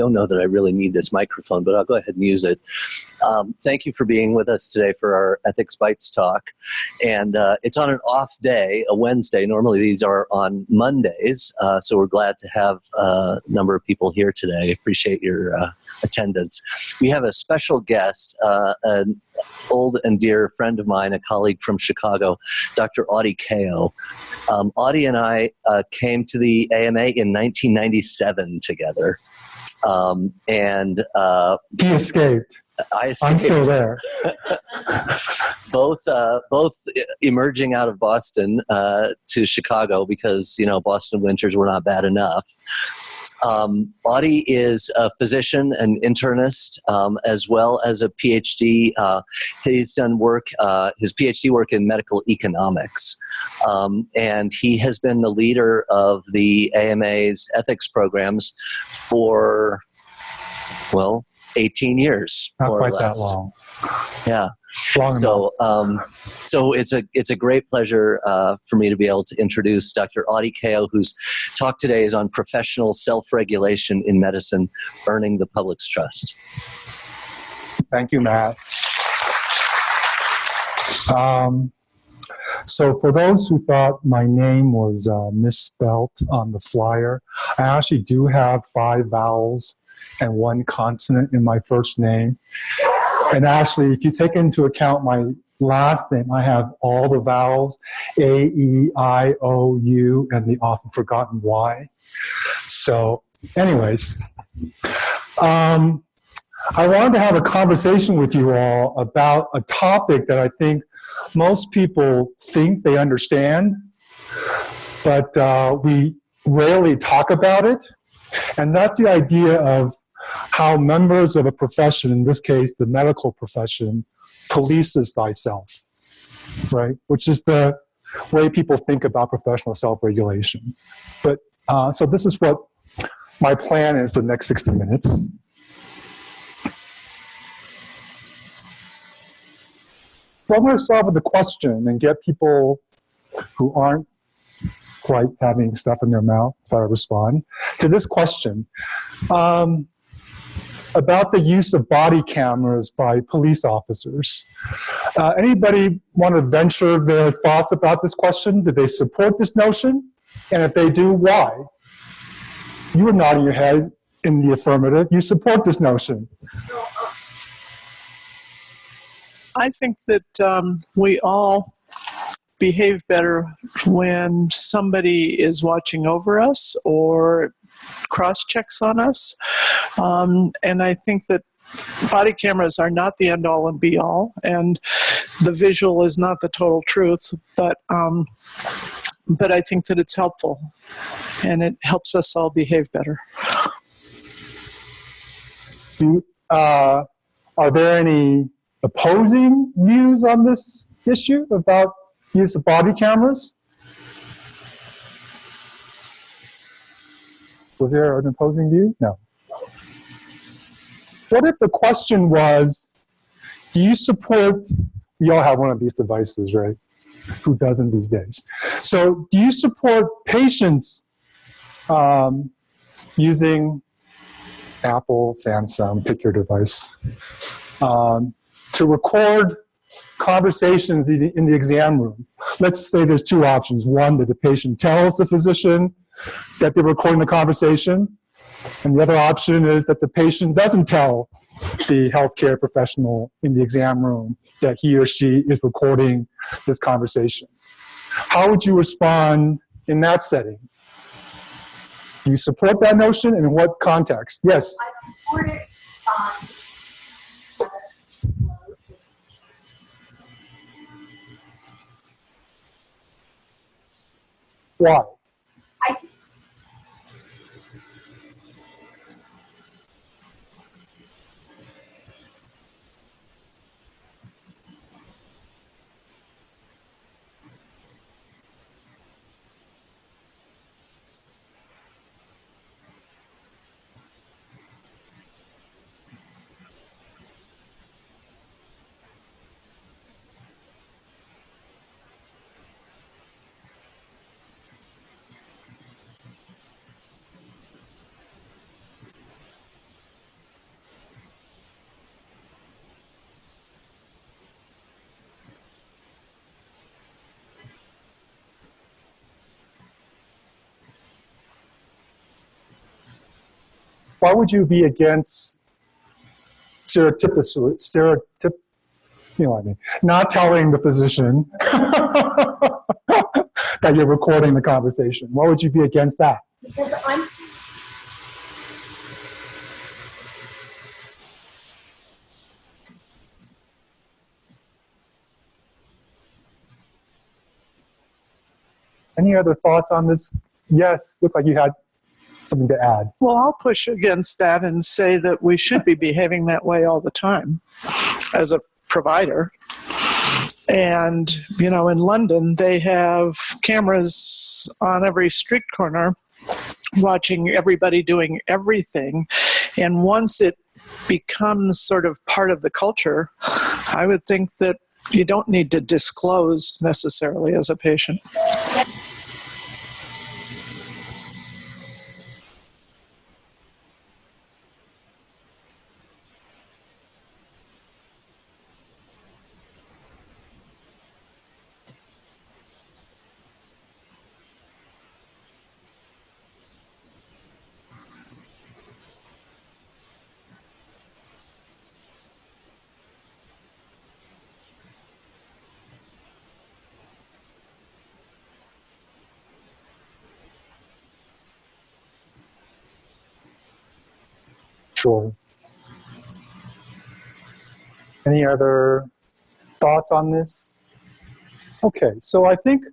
don't know that I really need this microphone, but I'll go ahead and use it. Thank you for being with us today for our Ethics Bites talk. And it's on an off day, a Wednesday. Normally these are on Mondays, so we're glad to have a number of people here today. Appreciate your attendance. We have a special guest, an old and dear friend of mine, a colleague from Chicago, Dr. Audiey Kao. Audiey and I came to the AMA in 1997 together. He escaped. I escaped. I'm still there. both emerging out of Boston to Chicago because, Boston winters were not bad enough. Audiey is a physician and internist, as well as a PhD. He's done work, his PhD work in medical economics. And he has been the leader of the AMA's ethics programs for, 18 years. Not more quite or less. that long. Yeah. Long So it's a great pleasure for me to be able to introduce Dr. Audiey Kao, whose talk today is on professional self-regulation in medicine, earning the public's trust. Thank you, Matt. So for those who thought my name was misspelt on the flyer, I actually do have 5 vowels and 1 consonant in my first name. And actually, if you take into account my last name, I have all the vowels, A, E, I, O, U, and the often forgotten Y. So anyways, I wanted to have a conversation with you all about a topic that I think most people think they understand, but we rarely talk about it. And that's the idea of how members of a profession, in this case, the medical profession, polices thyself, right? Which is the way people think about professional self-regulation. But so this is what my plan is the next 60 minutes. So I'm going to start with the question and get people who aren't quite having stuff in their mouth try to respond to this question. About the use of body cameras by police officers. Anybody want to venture their thoughts about this question? Do they support this notion? And if they do, why? You were nodding your head in the affirmative. You support this notion. I think that we all behave better when somebody is watching over us or cross-checks on us. And I think that body cameras are not the end-all and be-all, and the visual is not the total truth, but I think that it's helpful, and it helps us all behave better. Are there any opposing views on this issue about use of body cameras? Was there an opposing view? No. What if the question was, do you support, we all have one of these devices, right? Who doesn't these days? So do you support patients using Apple, Samsung, pick your device, to record conversations in the exam room? Let's say there's 2 options. One, that the patient tells the physician that they're recording the conversation, and the other option is that the patient doesn't tell the healthcare professional in the exam room that he or she is recording this conversation. How would you respond in that setting? Do you support that notion, and in what context? Yes? I support it. Why? why would you be against you know what I mean, not telling the physician that you're recording the conversation? Why would you be against that? Because I'm Any other thoughts on this? Yes, looked like you had something to add. Well, I'll push against that and say that we should be behaving that way all the time as a provider. And, you know, in London, they have cameras on every street corner watching everybody doing everything. And once it becomes sort of part of the culture, I would think that you don't need to disclose necessarily as a patient. Sure. Any other thoughts on this? Okay, so I think,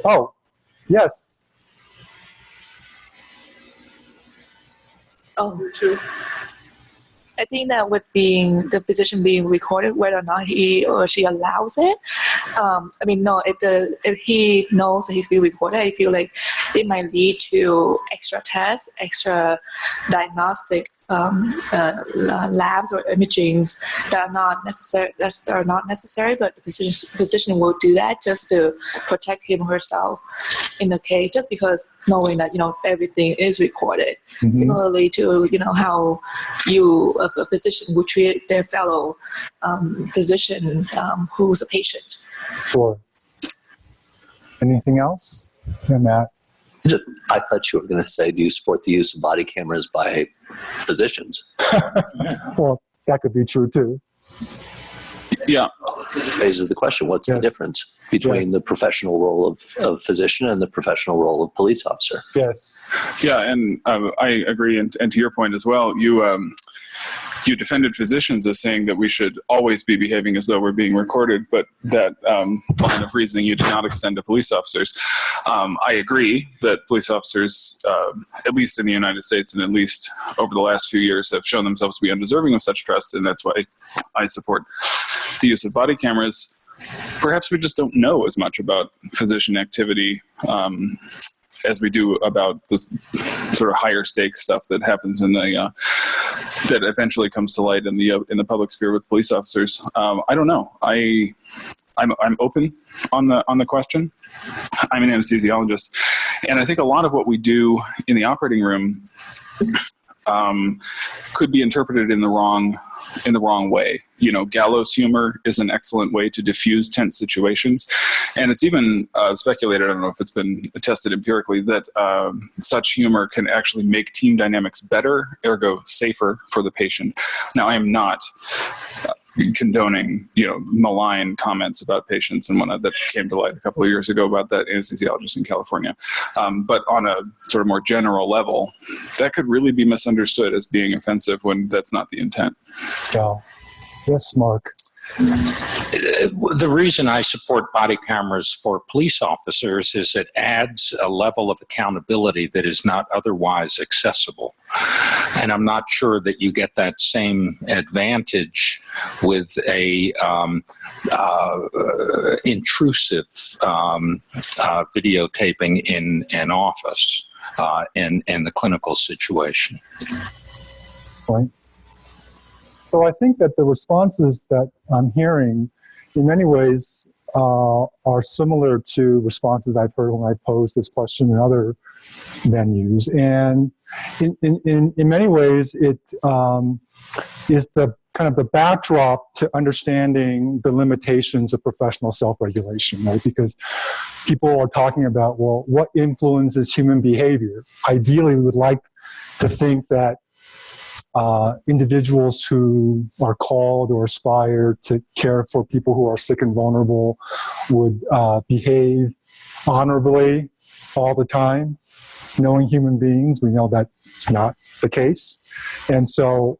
oh, yes. true. I think that with being the physician being recorded, whether or not he or she allows it, if he knows that he's being recorded, I feel like it might lead to extra tests, extra diagnostic labs or imagings that are not necessary. But the physician will do that just to protect him or herself in the case, just because knowing that everything is recorded. Mm-hmm. Similarly to how a physician would treat their fellow physician who's a patient. Sure. Anything else? Yeah, Matt? I thought you were going to say, do you support the use of body cameras by physicians? Well, that could be true too. Yeah. Raises the question, what's the difference between the professional role of physician and the professional role of police officer? Yes. Yeah, and I agree. And to your point as well, you defended physicians as saying that we should always be behaving as though we're being recorded, but that line of reasoning you did not extend to police officers. I agree that police officers, at least in the United States and at least over the last few years, have shown themselves to be undeserving of such trust, and that's why I support the use of body cameras. Perhaps we just don't know as much about physician activity as we do about this sort of higher stakes stuff that happens in the that eventually comes to light in the public sphere with police officers. I don't know. I'm open on the question. I'm an anesthesiologist, and I think a lot of what we do in the operating room could be interpreted in the wrong way. Gallows humor is an excellent way to diffuse tense situations. And it's even speculated, I don't know if it's been tested empirically, that such humor can actually make team dynamics better, ergo safer for the patient. Now, I am not condoning, malign comments about patients and whatnot that came to light a couple of years ago about that anesthesiologist in California. But on a sort of more general level, that could really be misunderstood as being offensive when that's not the intent. Yeah. Yes, Mark. The reason I support body cameras for police officers is it adds a level of accountability that is not otherwise accessible. And I'm not sure that you get that same advantage with a intrusive videotaping in an office in the clinical situation. Right. So I think that the responses that I'm hearing, in many ways, are similar to responses I've heard when I posed this question in other venues. And in many ways, it is the kind of the backdrop to understanding the limitations of professional self-regulation, right? Because people are talking about, well, what influences human behavior? Ideally, we would like to think that individuals who are called or aspire to care for people who are sick and vulnerable would behave honorably all the time. Knowing human beings, we know that's not the case. And so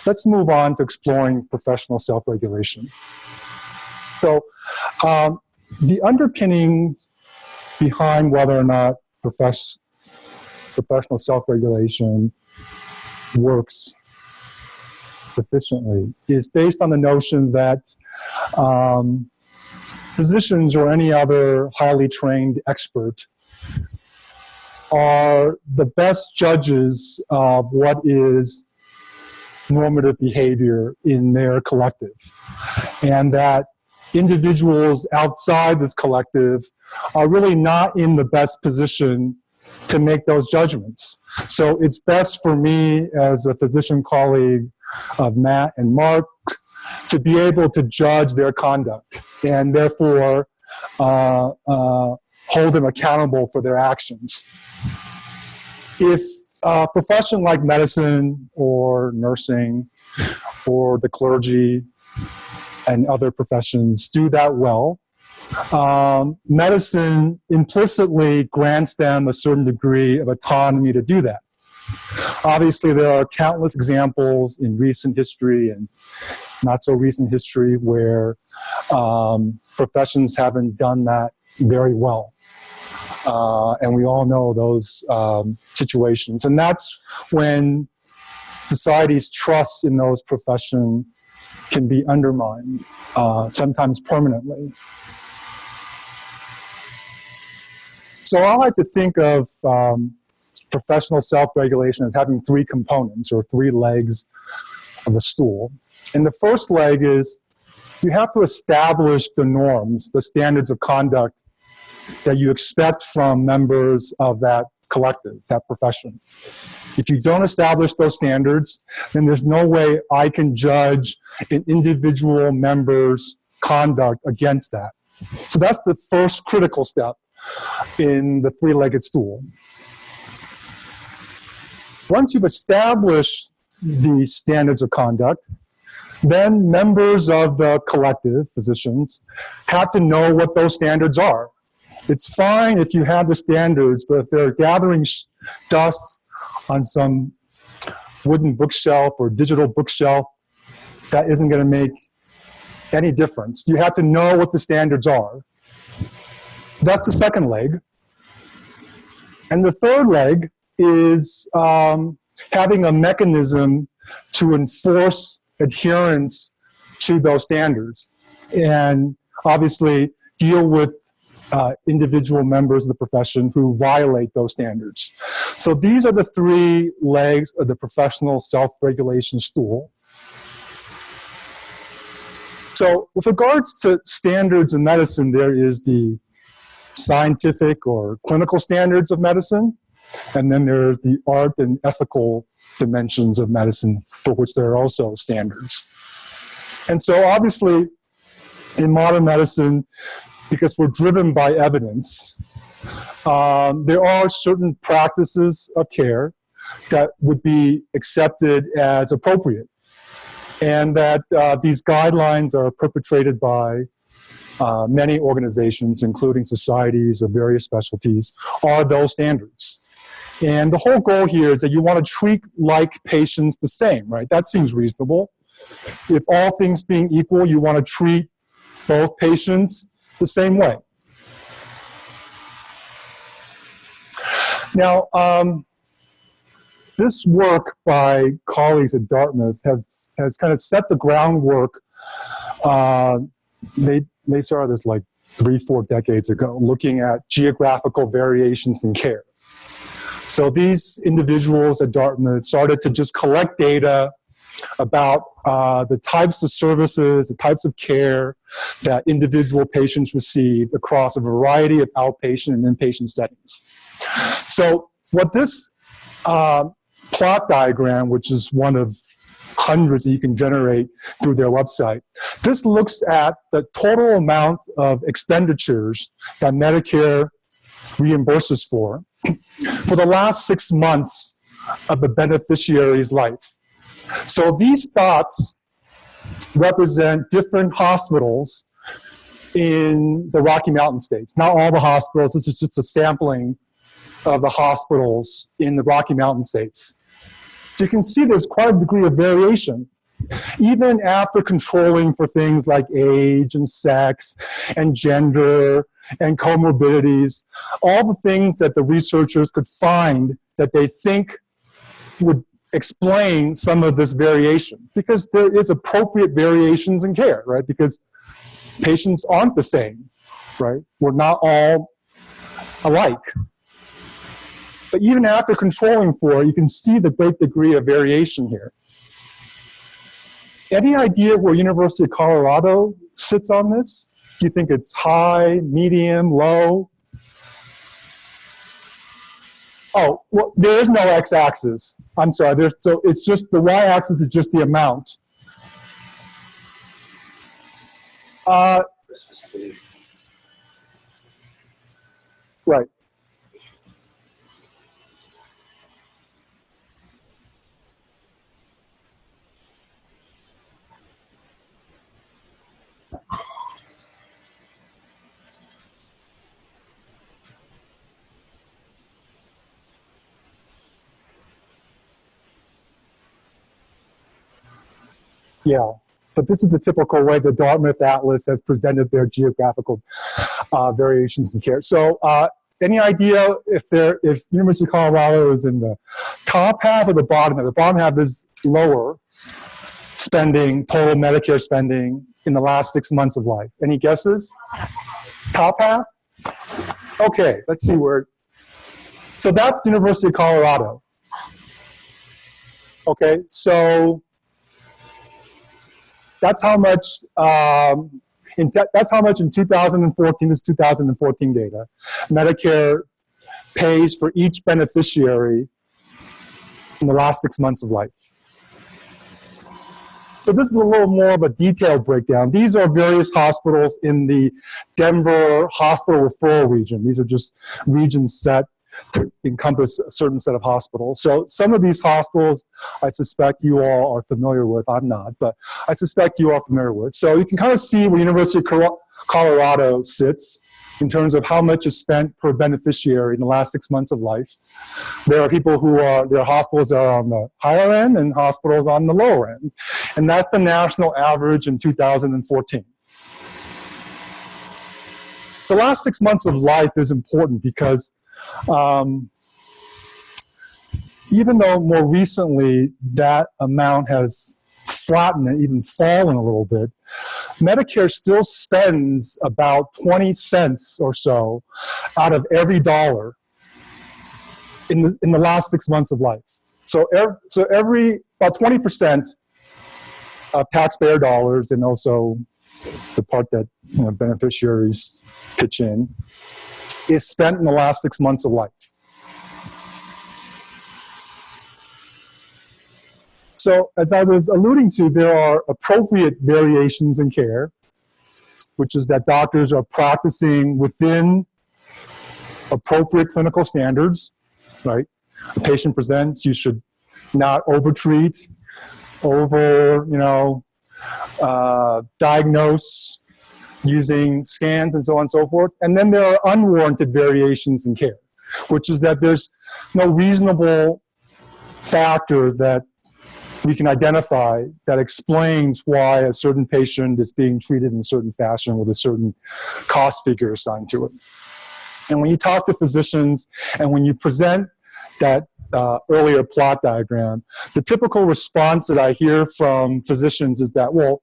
let's move on to exploring professional self-regulation. So the underpinnings behind whether or not professional self-regulation works sufficiently is based on the notion that physicians or any other highly trained expert are the best judges of what is normative behavior in their collective, and that individuals outside this collective are really not in the best position to make those judgments. So it's best for me as a physician colleague of Matt and Mark to be able to judge their conduct and therefore hold them accountable for their actions. If a profession like medicine or nursing or the clergy and other professions do that well, medicine implicitly grants them a certain degree of autonomy to do that. Obviously, there are countless examples in recent history and not so recent history where professions haven't done that very well. And we all know those situations. And that's when society's trust in those professions can be undermined, sometimes permanently. So I like to think of professional self-regulation as having three components or three legs of a stool. And the first leg is you have to establish the norms, the standards of conduct that you expect from members of that collective, that profession. If you don't establish those standards, then there's no way I can judge an individual member's conduct against that. So that's the first critical step in the three-legged stool. Once you've established the standards of conduct, then members of the collective, physicians, have to know what those standards are. It's fine if you have the standards, but if they're gathering dust on some wooden bookshelf or digital bookshelf, that isn't going to make any difference. You have to know what the standards are. That's the second leg. And the third leg is having a mechanism to enforce adherence to those standards and obviously deal with individual members of the profession who violate those standards. So these are the three legs of the professional self-regulation stool. So with regards to standards in medicine, there is the scientific or clinical standards of medicine, and then there's the art and ethical dimensions of medicine for which there are also standards. And so obviously in modern medicine, because we're driven by evidence, there are certain practices of care that would be accepted as appropriate, and that these guidelines are perpetrated by many organizations, including societies of various specialties, are those standards. And the whole goal here is that you want to treat like patients the same, right? That seems reasonable. If all things being equal, you want to treat both patients the same way. Now, this work by colleagues at Dartmouth has kind of set the groundwork. They started this like 3-4 decades ago, looking at geographical variations in care. So these individuals at Dartmouth started to just collect data about the types of services, the types of care that individual patients receive across a variety of outpatient and inpatient settings. So what this plot diagram, which is one of hundreds that you can generate through their website, this looks at the total amount of expenditures that Medicare reimburses for the last 6 months of the beneficiary's life. So these dots represent different hospitals in the Rocky Mountain states. Not all the hospitals, this is just a sampling of the hospitals in the Rocky Mountain states. So you can see there's quite a degree of variation. Even after controlling for things like age and sex and gender and comorbidities, all the things that the researchers could find that they think would explain some of this variation, because there is appropriate variations in care, right? Because patients aren't the same, right? We're not all alike. But even after controlling for it, you can see the great degree of variation here. Any idea where University of Colorado sits on this? Do you think it's high, medium, low? Oh, well, there is no x-axis. I'm sorry. So it's just the y-axis is just the amount. Right. Yeah, but this is the typical way the Dartmouth Atlas has presented their geographical variations in care. So any idea if University of Colorado is in the top half or the bottom half? The bottom half is lower spending, total Medicare spending in the last 6 months of life. Any guesses? Top half? Okay, let's see where. So that's the University of Colorado. Okay, so that's how much. That's how much in 2014. This is 2014 data. Medicare pays for each beneficiary in the last 6 months of life. So this is a little more of a detailed breakdown. These are various hospitals in the Denver hospital referral region. These are just regions set to encompass a certain set of hospitals. So some of these hospitals, I suspect you all are familiar with. I'm not, but I suspect you are familiar with. So you can kind of see where University of Colorado sits in terms of how much is spent per beneficiary in the last 6 months of life. There are people there are hospitals that are on the higher end and hospitals on the lower end. And that's the national average in 2014. The last 6 months of life is important because even though more recently that amount has flattened and even fallen a little bit, Medicare still spends about 20 cents or so out of every dollar in the last 6 months of life. So every about 20% of taxpayer dollars, and also the part that beneficiaries pitch in, is spent in the last 6 months of life. So as I was alluding to, there are appropriate variations in care, which is that doctors are practicing within appropriate clinical standards, right? A patient presents, you should not overtreat, diagnose using scans and so on and so forth. And then there are unwarranted variations in care, which is that there's no reasonable factor that we can identify that explains why a certain patient is being treated in a certain fashion with a certain cost figure assigned to it. And when you talk to physicians and when you present that earlier plot diagram, the typical response that I hear from physicians is that, well,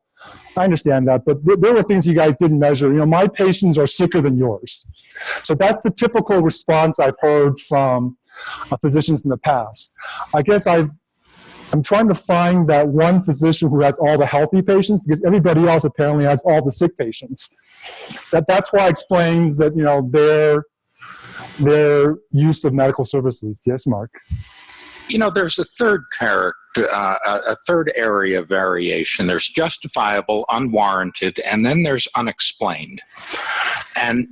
I understand that, but there were things you guys didn't measure. My patients are sicker than yours. So that's the typical response I've heard from physicians in the past. I guess I'm trying to find that one physician who has all the healthy patients, because everybody else apparently has all the sick patients. That's why it explains that their use of medical services. Yes, Mark? There's a third a third area of variation. There's justifiable, unwarranted, and then there's unexplained. And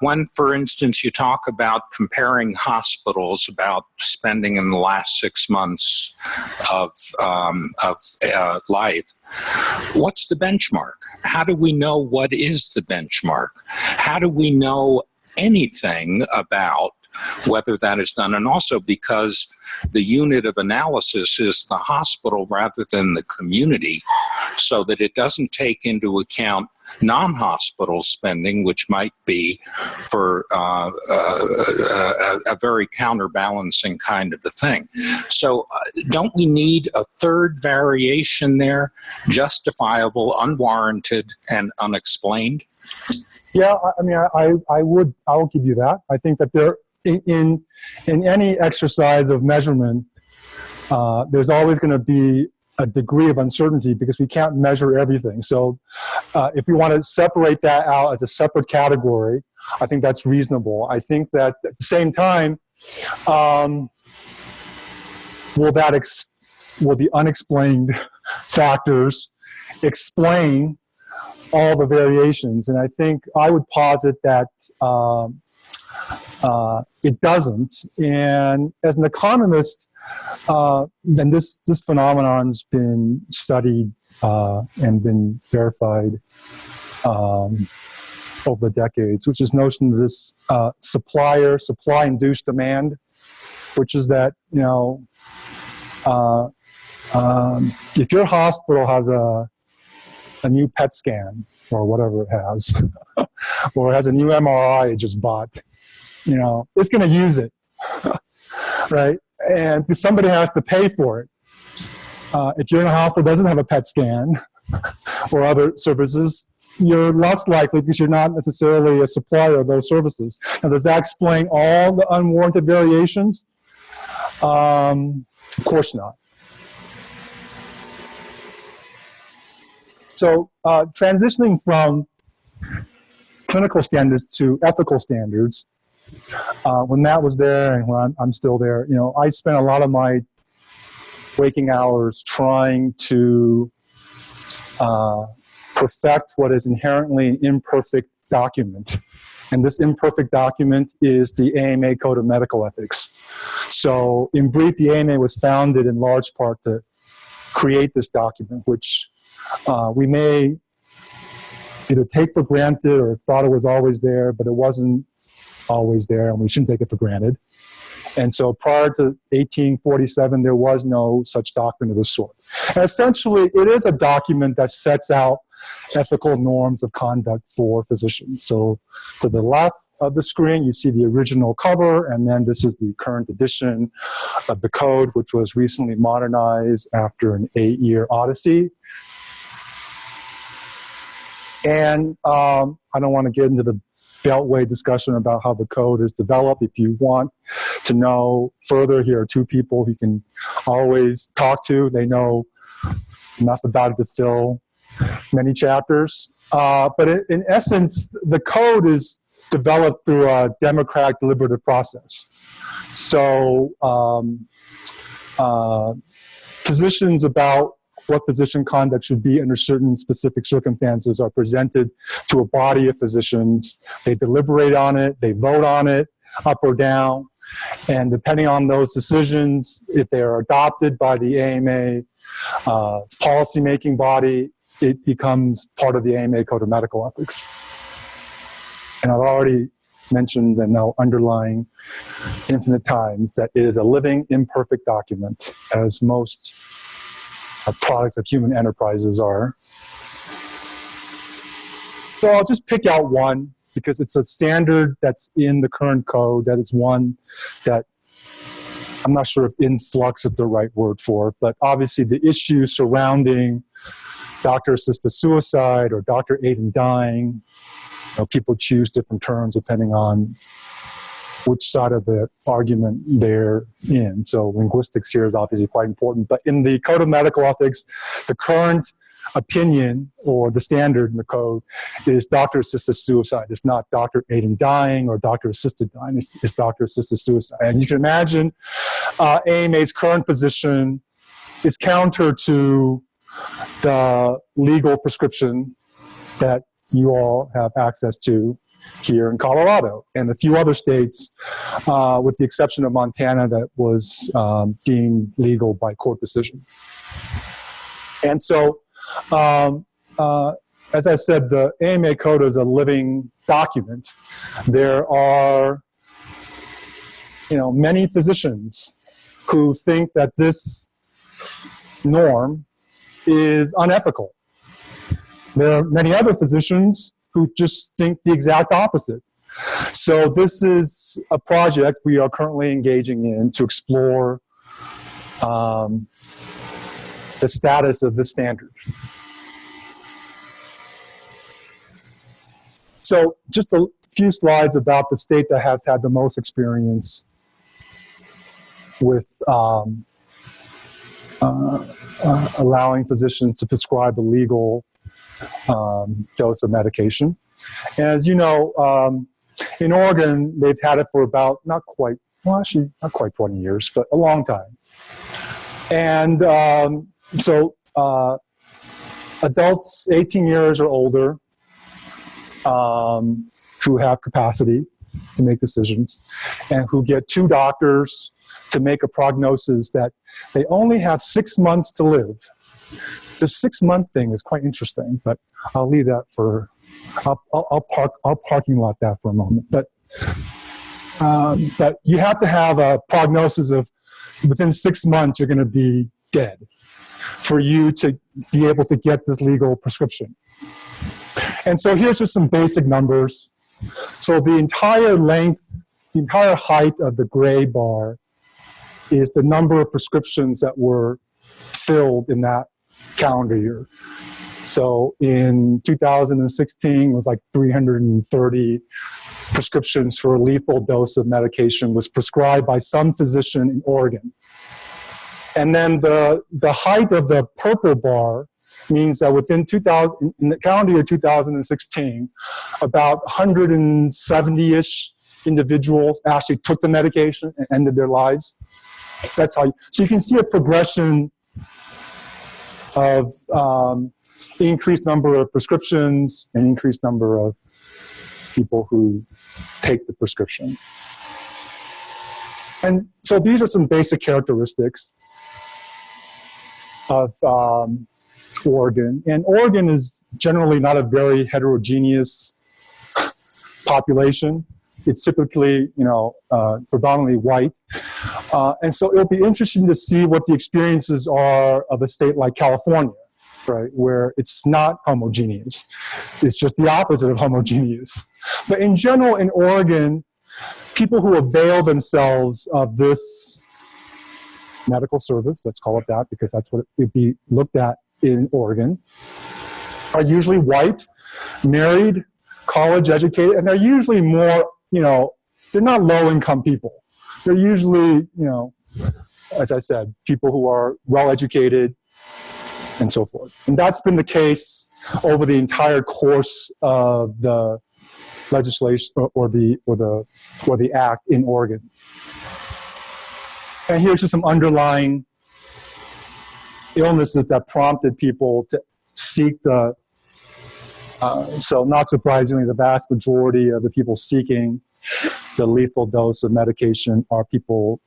when, for instance, you talk about comparing hospitals, about spending in the last 6 months of life, what's the benchmark? How do we know what is the benchmark? How do we know anything about whether that is done? And also because the unit of analysis is the hospital rather than the community, so that it doesn't take into account non-hospital spending, which might be for a very counterbalancing kind of a thing. So don't we need a third variation there, justifiable, unwarranted, and unexplained? Yeah, I mean, I will give you that. I think that there, in any exercise of measurement, there's always going to be a degree of uncertainty because we can't measure everything. So if we want to separate that out as a separate category, I think that's reasonable. I think that at the same time, will the unexplained factors explain all the variations? And I think I would posit that it doesn't. And as an economist, and this phenomenon's been studied and been verified over the decades, which is notion of this supply-induced demand, which is that, you know, if your hospital has a new PET scan or whatever it has, or it has a new MRI it just bought, you know, it's going to use it, right? And somebody has to pay for it. If you're in a hospital that doesn't have a PET scan or other services, you're less likely because you're not necessarily a supplier of those services. Now, does that explain all the unwarranted variations? Of course not. So transitioning from clinical standards to ethical standards, when Matt was there and when I'm still there, you know, I spent a lot of my waking hours trying to perfect what is inherently an imperfect document. And this imperfect document is the AMA Code of Medical Ethics. So in brief, the AMA was founded in large part to create this document, which we may either take for granted or thought it was always there, but it wasn't always there, and we shouldn't take it for granted. And so prior to 1847, there was no such document of this sort. And essentially, it is a document that sets out ethical norms of conduct for physicians. So to the left of the screen, you see the original cover, and then this is the current edition of the code, which was recently modernized after an 8-year odyssey. And I don't want to get into the beltway discussion about how the code is developed. If you want to know further, here are two people who can always talk to. They know enough about it to fill many chapters. But in essence, the code is developed through a democratic deliberative process. So positions about what physician conduct should be under certain specific circumstances are presented to a body of physicians. They deliberate on it, they vote on it, up or down, and depending on those decisions, if they are adopted by the AMA policy-making body, it becomes part of the AMA Code of Medical Ethics. And I've already mentioned and now underlying infinite times that it is a living, imperfect document, as most products of human enterprises are. So I'll just pick out one because it's a standard that's in the current code, that is one that I'm not sure if in flux is the right word for it, but obviously the issue surrounding doctor-assisted suicide or doctor aid in dying, you know, people choose different terms depending on which side of the argument they're in. So linguistics here is obviously quite important. But in the Code of Medical Ethics, the current opinion or the standard in the code is doctor-assisted suicide. It's not doctor aid in dying or doctor-assisted dying. It's doctor-assisted suicide. And you can imagine AMA's current position is counter to the legal prescription that you all have access to here in Colorado and a few other states, with the exception of Montana that was deemed legal by court decision. And so, as I said, the AMA Code is a living document. There are, many physicians who think that this norm is unethical. There are many other physicians who just think the exact opposite. So this is a project we are currently engaging in to explore the status of this standard. So just a few slides about the state that has had the most experience with allowing physicians to prescribe a legal dose of medication. And as you know, in Oregon, they've had it for about not quite 20 years, but a long time. And so adults 18 years or older who have capacity to make decisions and who get two doctors to make a prognosis that they only have 6 months to live. The 6-month thing is quite interesting, but I'll leave that for, I'll parking lot that for a moment. But you have to have a prognosis of within 6 months you're going to be dead for you to be able to get this legal prescription. And so here's just some basic numbers. So the entire length, the entire height of the gray bar is the number of prescriptions that were filled in that calendar year. So in 2016, it was like 330 prescriptions for a lethal dose of medication was prescribed by some physician in Oregon. And then the height of the purple bar means that within in the calendar year 2016, about 170-ish individuals actually took the medication and ended their lives. That's how so you can see a progression of increased number of prescriptions and increased number of people who take the prescription. And so these are some basic characteristics of Oregon. And Oregon is generally not a very heterogeneous population. It's typically, predominantly white. And so it'll be interesting to see what the experiences are of a state like California, right, where it's not homogeneous. It's just the opposite of homogeneous. But in general, in Oregon, people who avail themselves of this medical service, let's call it that, because that's what it would be looked at in Oregon, are usually white, married, college educated, and they're usually more, they're not low-income people. They're usually, as I said, people who are well-educated and so forth. And that's been the case over the entire course of the legislation or the act in Oregon. And here's just some underlying illnesses that prompted people to seek the, so not surprisingly, the vast majority of the people seeking the lethal dose of medication are people,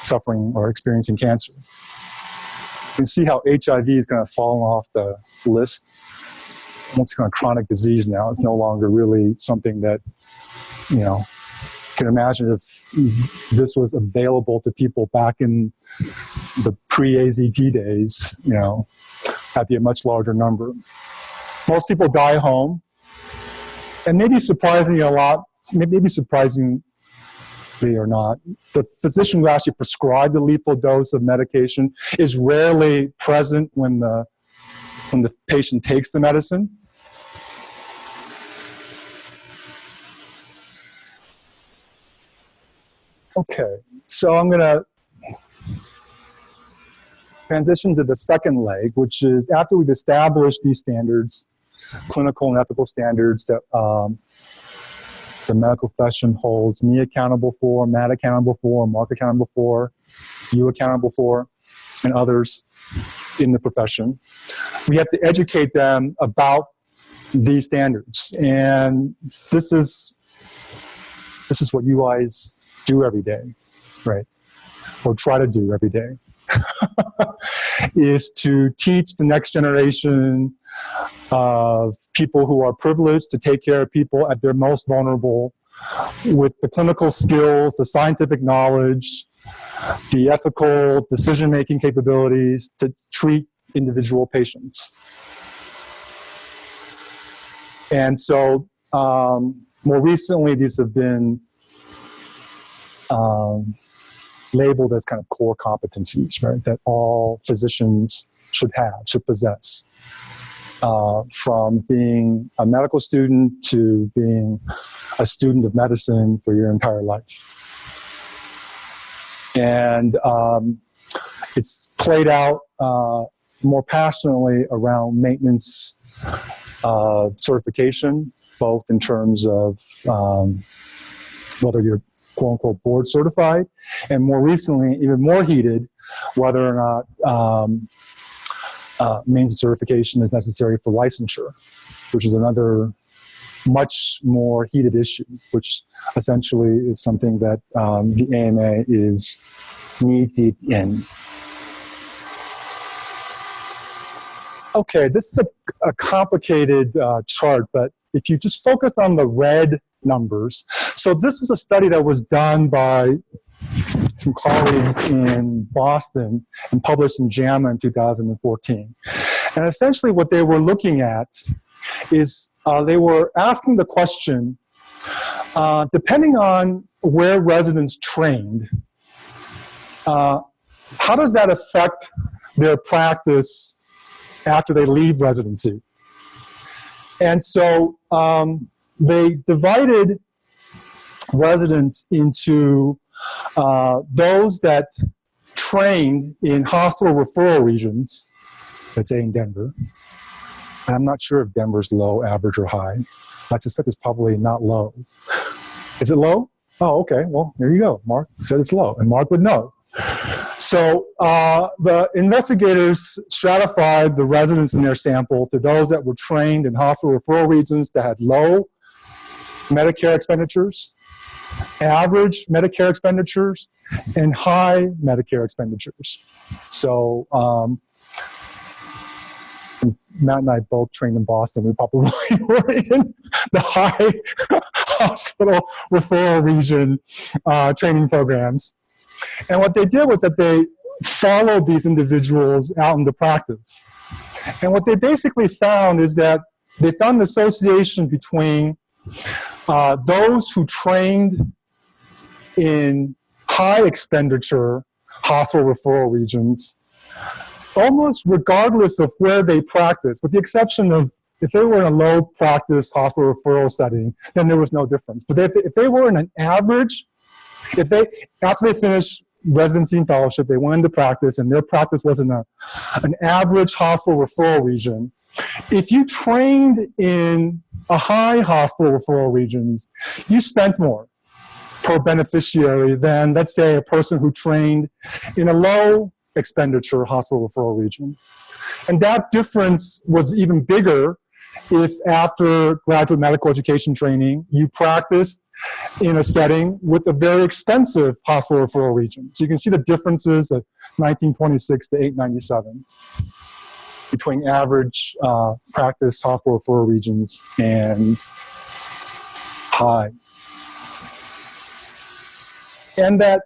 suffering or experiencing cancer. You can see how HIV is kind of falling off the list. It's almost kind of chronic disease now. It's no longer really something that, you can imagine if this was available to people back in the pre-AZT days, that'd be a much larger number. Most people die home, and maybe surprisingly or not, the physician who actually prescribed the lethal dose of medication is rarely present when the patient takes the medicine. Okay, so I'm going to transition to the second leg, which is after we've established these standards, clinical and ethical standards that the medical profession holds me accountable for, Matt accountable for, Mark accountable for, you accountable for, and others in the profession. We have to educate them about these standards. And this is what you guys do every day, right? Or try to do every day, is to teach the next generation of people who are privileged to take care of people at their most vulnerable with the clinical skills, the scientific knowledge, the ethical decision-making capabilities to treat individual patients. And so more recently, these have been labeled as kind of core competencies, right, that all physicians should possess. From being a medical student to being a student of medicine for your entire life. And it's played out more passionately around maintenance certification, both in terms of whether you're quote-unquote board certified, and more recently, even more heated, whether or not maintenance certification is necessary for licensure, which is another much more heated issue, which essentially is something that the AMA is knee-deep in. Okay, this is a complicated chart, but if you just focus on the red numbers. So this was a study that was done by some colleagues in Boston and published in JAMA in 2014. And essentially what they were looking at is they were asking the question, depending on where residents trained, how does that affect their practice after they leave residency? And so they divided residents into those that trained in hospital referral regions, let's say in Denver. And I'm not sure if Denver's low, average, or high. I suspect it's probably not low. Is it low? Oh, okay. Well, there you go. Mark said it's low, and Mark would know. So the investigators stratified the residents in their sample to those that were trained in hospital referral regions that had low Medicare expenditures, average Medicare expenditures, and high Medicare expenditures. So Matt and I both trained in Boston. We probably were in the high hospital referral region training programs. And what they did was that they followed these individuals out into practice. And what they basically found is that they found an association between those who trained in high expenditure hospital referral regions, almost regardless of where they practiced, with the exception of if they were in a low practice hospital referral setting, then there was no difference. But if they were in an average, after they finished residency and fellowship, they went into practice, and their practice was in an average hospital referral region. If you trained in a high hospital referral regions, you spent more per beneficiary than, let's say, a person who trained in a low expenditure hospital referral region. And that difference was even bigger if after graduate medical education training, you practiced in a setting with a very expensive hospital referral region. So you can see the differences of 1926 to 897 between average practice hospital referral regions and high. And that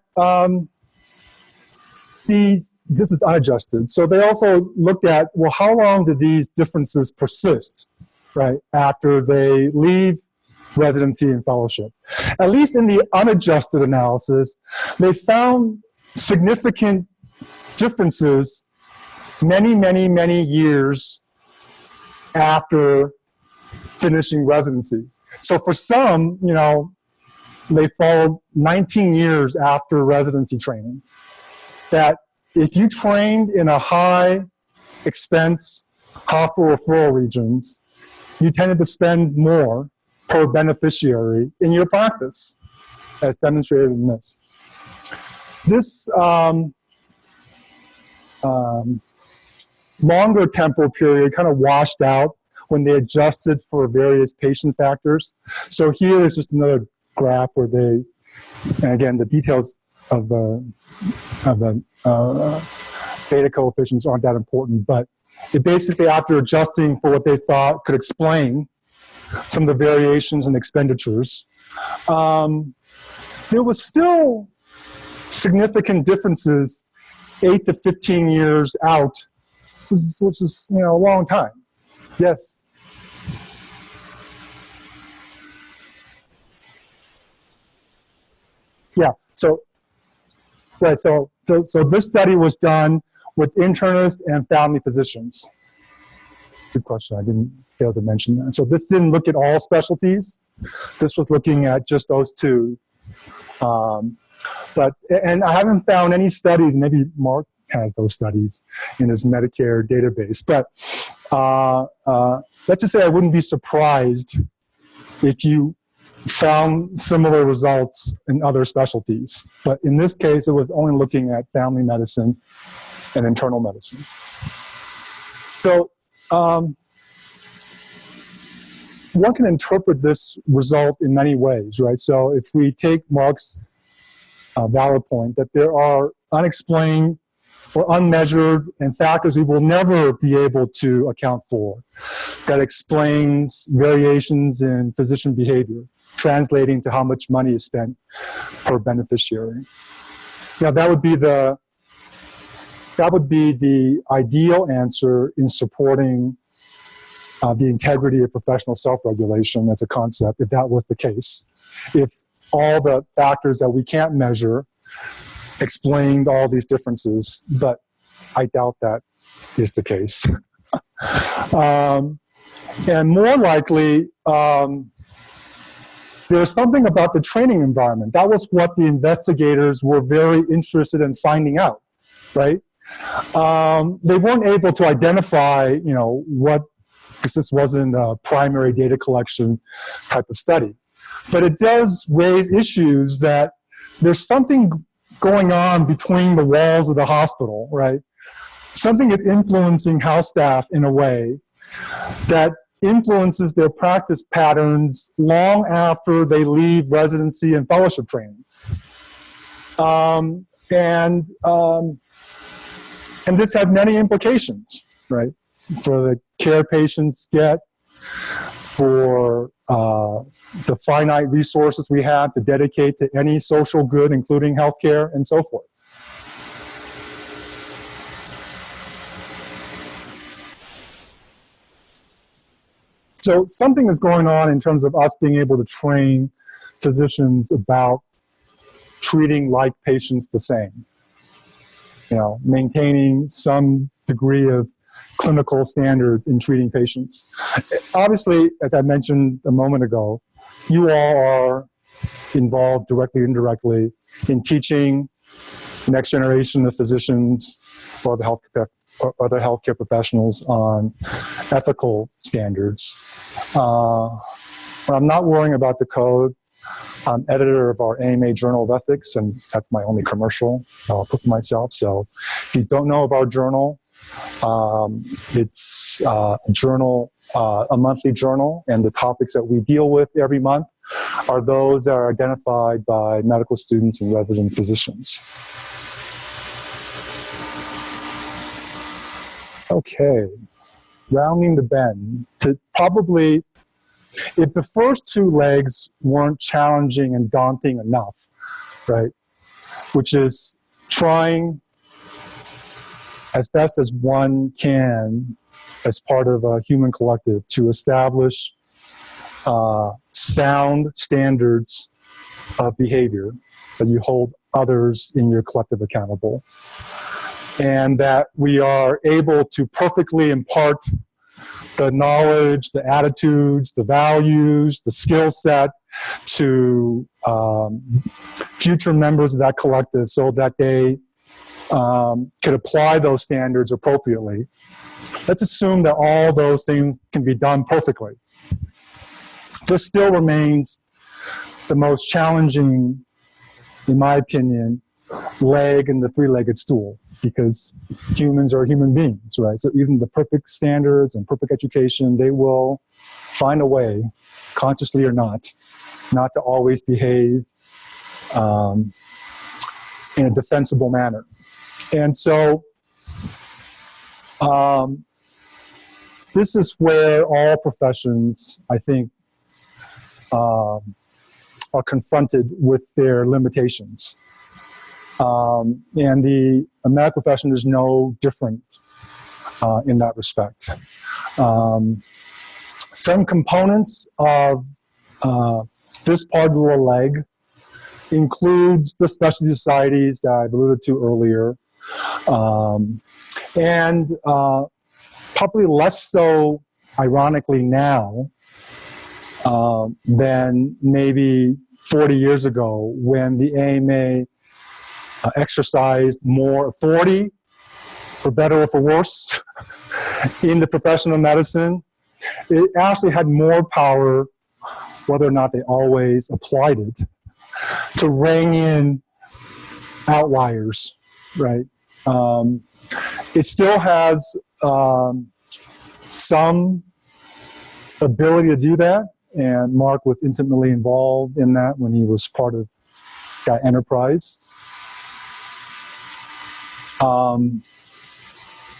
this is unadjusted. So they also looked at, well, how long do these differences persist, right, after they leave residency and fellowship? At least in the unadjusted analysis, they found significant differences many, many, many years after finishing residency. So for some, you know, they followed 19 years after residency training. That if you trained in a high expense hospital referral regions, you tended to spend more per beneficiary in your practice, as demonstrated in this. This longer temporal period kind of washed out when they adjusted for various patient factors. So here is just another graph where they, and again, the details of the beta coefficients aren't that important, but it basically, after adjusting for what they thought could explain some of the variations in expenditures, there was still significant differences 8 to 15 years out, which is a long time. Yes. Yeah. So, right. So this study was done with internists and family physicians. Good question. I didn't fail to mention that. So this didn't look at all specialties. This was looking at just those two. And I haven't found any studies, maybe Mark has those studies in his Medicare database, but let's just say I wouldn't be surprised if you found similar results in other specialties. But in this case, it was only looking at family medicine and internal medicine. So one can interpret this result in many ways, right? So if we take Mark's valid point that there are unexplained or unmeasured and factors we will never be able to account for that explains variations in physician behavior, translating to how much money is spent per beneficiary. Now that would be the ideal answer in supporting the integrity of professional self-regulation as a concept, if that was the case. If all the factors that we can't measure explained all these differences, but I doubt that is the case. And more likely, there's something about the training environment. That was what the investigators were very interested in finding out, right? They weren't able to identify, what, because this wasn't a primary data collection type of study. But it does raise issues that there's something going on between the walls of the hospital, right? Something is influencing house staff in a way that influences their practice patterns long after they leave residency and fellowship training. And this has many implications, right? For the care patients get, for the finite resources we have to dedicate to any social good, including healthcare and so forth. So something is going on in terms of us being able to train physicians about treating like patients the same. Maintaining some degree of clinical standards in treating patients. Obviously, as I mentioned a moment ago, you all are involved directly or indirectly in teaching the next generation of physicians or the other healthcare professionals on ethical standards. I'm not worrying about the code. I'm editor of our AMA Journal of Ethics, and that's my only commercial I'll put for myself. So if you don't know of our journal, it's a journal, a monthly journal, and the topics that we deal with every month are those that are identified by medical students and resident physicians. Okay, rounding the bend. To probably, if the first two legs weren't challenging and daunting enough, right, which is trying as best as one can as part of a human collective to establish sound standards of behavior that you hold others in your collective accountable, and that we are able to perfectly impart the knowledge, the attitudes, the values, the skill set to future members of that collective so that they could apply those standards appropriately. Let's assume that all those things can be done perfectly. This still remains the most challenging, in my opinion, leg in the three-legged stool, because humans are human beings, right? So even the perfect standards and perfect education, they will find a way, consciously or not to always behave in a defensible manner. And so this is where all professions, I think, are confronted with their limitations. And the medical profession is no different in that respect. Some components of this part of the leg includes the specialty societies that I've alluded to earlier, and probably less so, ironically, now than maybe 40 years ago, when the AMA exercised more authority, for better or for worse, in the profession of medicine. It actually had more power, whether or not they always applied it, to rein in outliers, right? It still has some ability to do that, and Mark was intimately involved in that when he was part of that enterprise.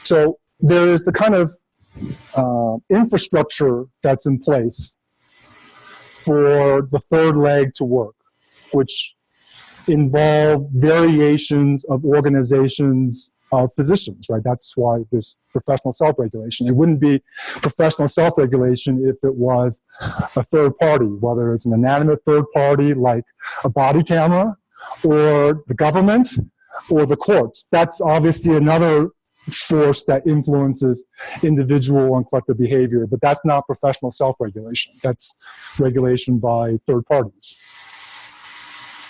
So there is the kind of infrastructure that's in place for the third leg to work, which involve variations of organizations of physicians, right? That's why there's professional self-regulation. It wouldn't be professional self-regulation if it was a third party, whether it's an inanimate third party like a body camera, or the government, or the courts. That's obviously another force that influences individual and collective behavior, but that's not professional self-regulation. That's regulation by third parties.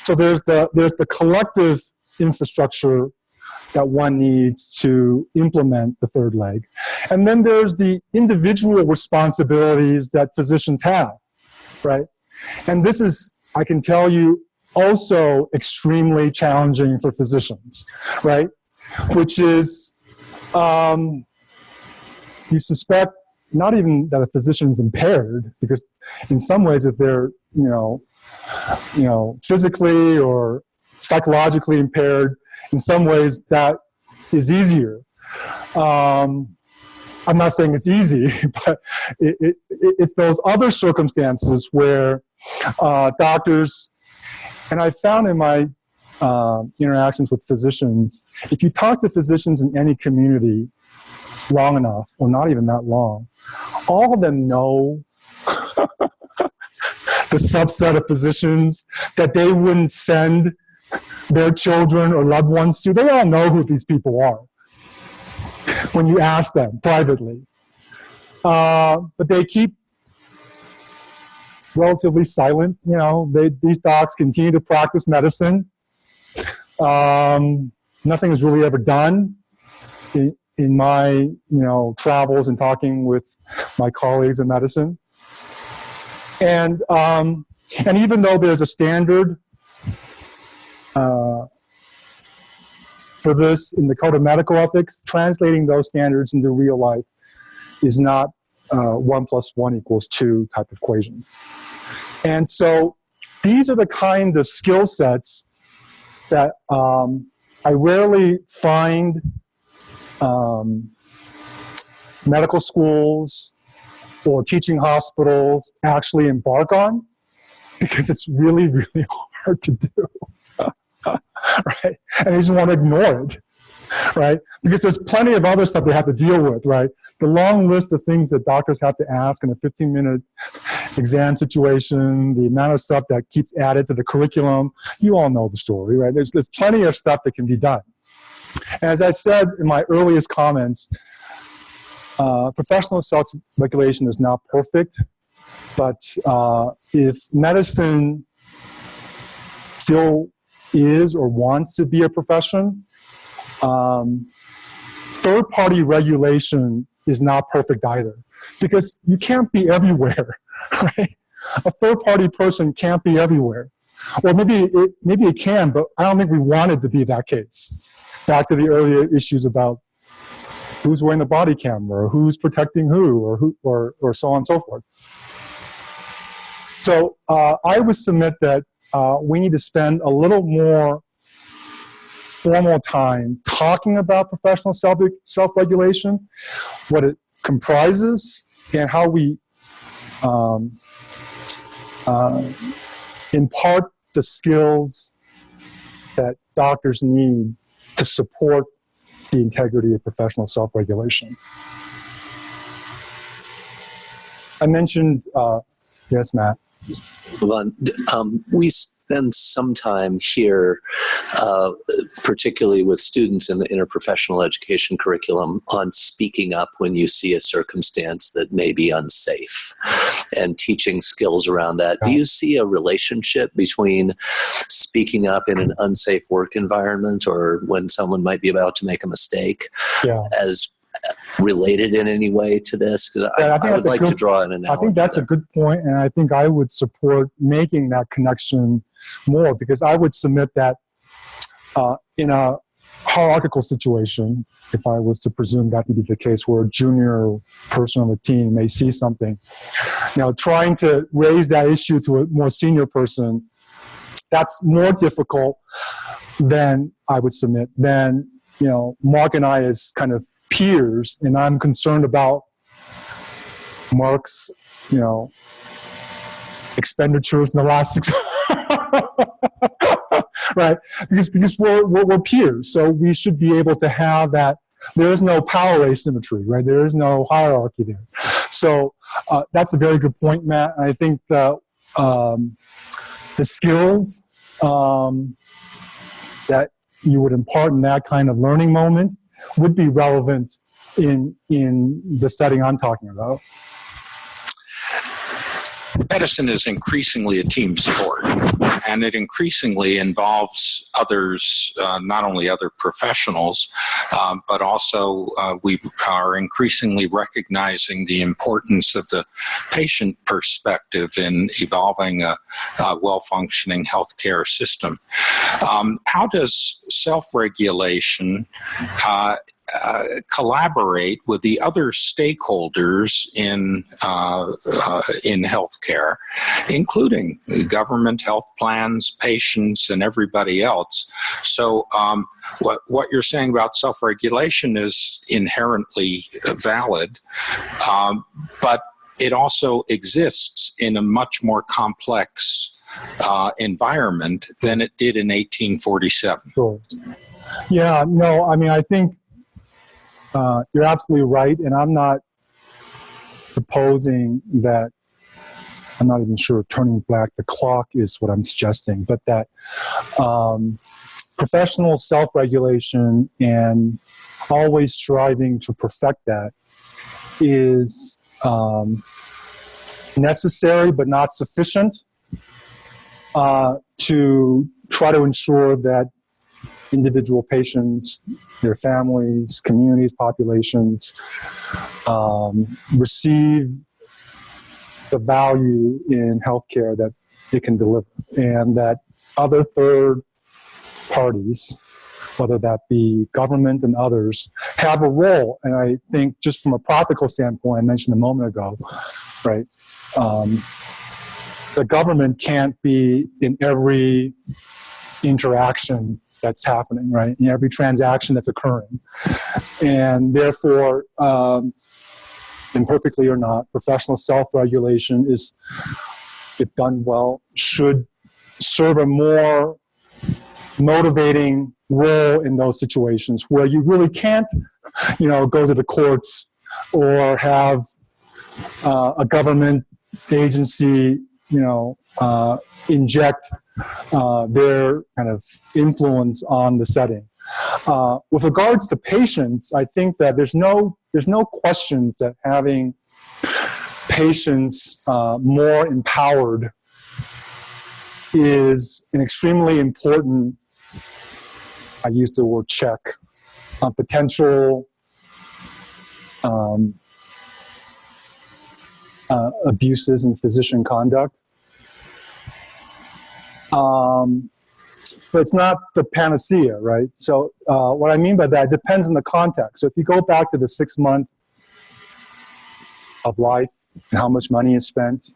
So there's the collective infrastructure that one needs to implement the third leg. And then there's the individual responsibilities that physicians have, right? And this is, I can tell you, also extremely challenging for physicians, right? Which is, you suspect not even that a physician is impaired, because in some ways, if they're, physically or psychologically impaired, in some ways that is easier. I'm not saying it's easy, but it's those other circumstances where doctors, and I found in my interactions with physicians, if you talk to physicians in any community long enough, or not even that long, all of them know the subset of physicians that they wouldn't send their children or loved ones to. They all know who these people are when you ask them privately. But they keep relatively silent. These docs continue to practice medicine. Nothing is really ever done in my travels and talking with my colleagues in medicine. And even though there's a standard for this in the Code of Medical Ethics, translating those standards into real life is not 1 + 1 = 2 type of equation. And so these are the kind of skill sets that I rarely find medical schools or teaching hospitals actually embark on, because it's really, really hard to do. Right? And they just want to ignore it, right? Because there's plenty of other stuff they have to deal with, right? The long list of things that doctors have to ask in a 15-minute exam situation, the amount of stuff that keeps added to the curriculum, you all know the story, right? There's plenty of stuff that can be done. And as I said in my earliest comments, professional self-regulation is not perfect, but if medicine still is or wants to be a profession, third-party regulation is not perfect either, because you can't be everywhere, right? A third-party person can't be everywhere. Or maybe it can, but I don't think we want it to be that case. Back to the earlier issues about who's wearing the body camera, or who's protecting who, or so on and so forth. So I would submit that we need to spend a little more formal time talking about professional self-regulation, what it comprises, and how we impart the skills that doctors need to support the integrity of professional self-regulation. I mentioned, yes, Matt. We spend some time here, particularly with students in the interprofessional education curriculum, on speaking up when you see a circumstance that may be unsafe and teaching skills around that. Do you see a relationship between speaking up in an unsafe work environment or when someone might be about to make a mistake as related in any way to this? Because I would like to draw an analogy. I think that's a good point, and I think I would support making that connection more, because I would submit that in a hierarchical situation, if I was to presume that to be the case, where a junior person on the team may see something, trying to raise that issue to a more senior person, that's more difficult than I would submit. Then, Mark and I as kind of peers, and I'm concerned about Mark's, expenditures in the last 6 right? Because we're peers, so we should be able to have that. There is no power asymmetry, right? There is no hierarchy there. So that's a very good point, Matt. I think the skills that you would impart in that kind of learning moment would be relevant in the setting I'm talking about. Medicine is increasingly a team sport, and it increasingly involves others, not only other professionals, but also we are increasingly recognizing the importance of the patient perspective in evolving a well-functioning healthcare system. How does self-regulation collaborate with the other stakeholders in healthcare, including government, health plans, patients, and everybody else? So what you're saying about self-regulation is inherently valid, but it also exists in a much more complex environment than it did in 1847. Sure. Yeah, no, I think you're absolutely right, and I'm not proposing that, I'm not even sure turning back the clock is what I'm suggesting, but that professional self-regulation and always striving to perfect that is necessary but not sufficient to try to ensure that individual patients, their families, communities, populations receive the value in healthcare that it can deliver, and that other third parties, whether that be government and others, have a role. And I think just from a practical standpoint, I mentioned a moment ago, right, the government can't be in every interaction that's happening, right? In every transaction that's occurring. And therefore, imperfectly or not, professional self-regulation is, if done well, should serve a more motivating role in those situations where you really can't, go to the courts or have a government agency, inject their kind of influence on the setting. With regards to patients, I think that there's no questions that having patients more empowered is an extremely important, I use the word check, potential abuses in physician conduct. but it's not the panacea, right? So what I mean by that, it depends on the context. So if you go back to the 6 months of life and how much money is spent,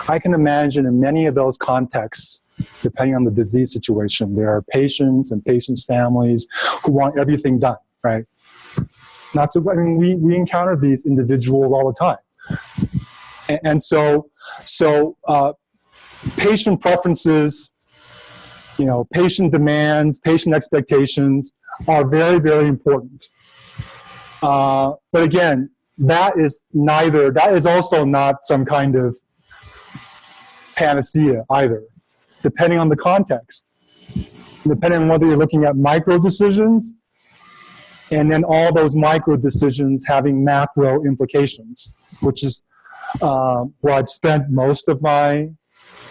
I can imagine in many of those contexts, depending on the disease situation, there are patients and patients' families who want everything done, right? Not so, I mean, we encounter these individuals all the time. And so patient preferences, you know, patient demands, patient expectations are very, very important. But again, that is also not some kind of panacea either, depending on the context, depending on whether you're looking at micro decisions and then all those micro decisions having macro implications, which is where I've spent most of my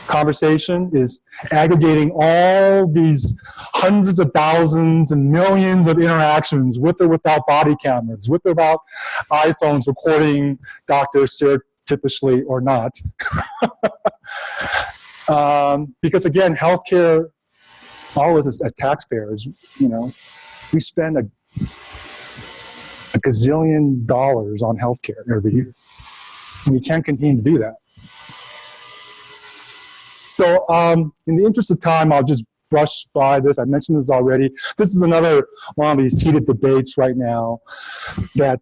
conversation, is aggregating all these hundreds of thousands and millions of interactions with or without body cameras, with or without iPhones recording doctors surreptitiously or not. Because again, healthcare, all of us as taxpayers, you know, we spend a gazillion dollars on healthcare every year. And we can't continue to do that. So in the interest of time, I'll just brush by this. I mentioned this already. This is another one of these heated debates right now that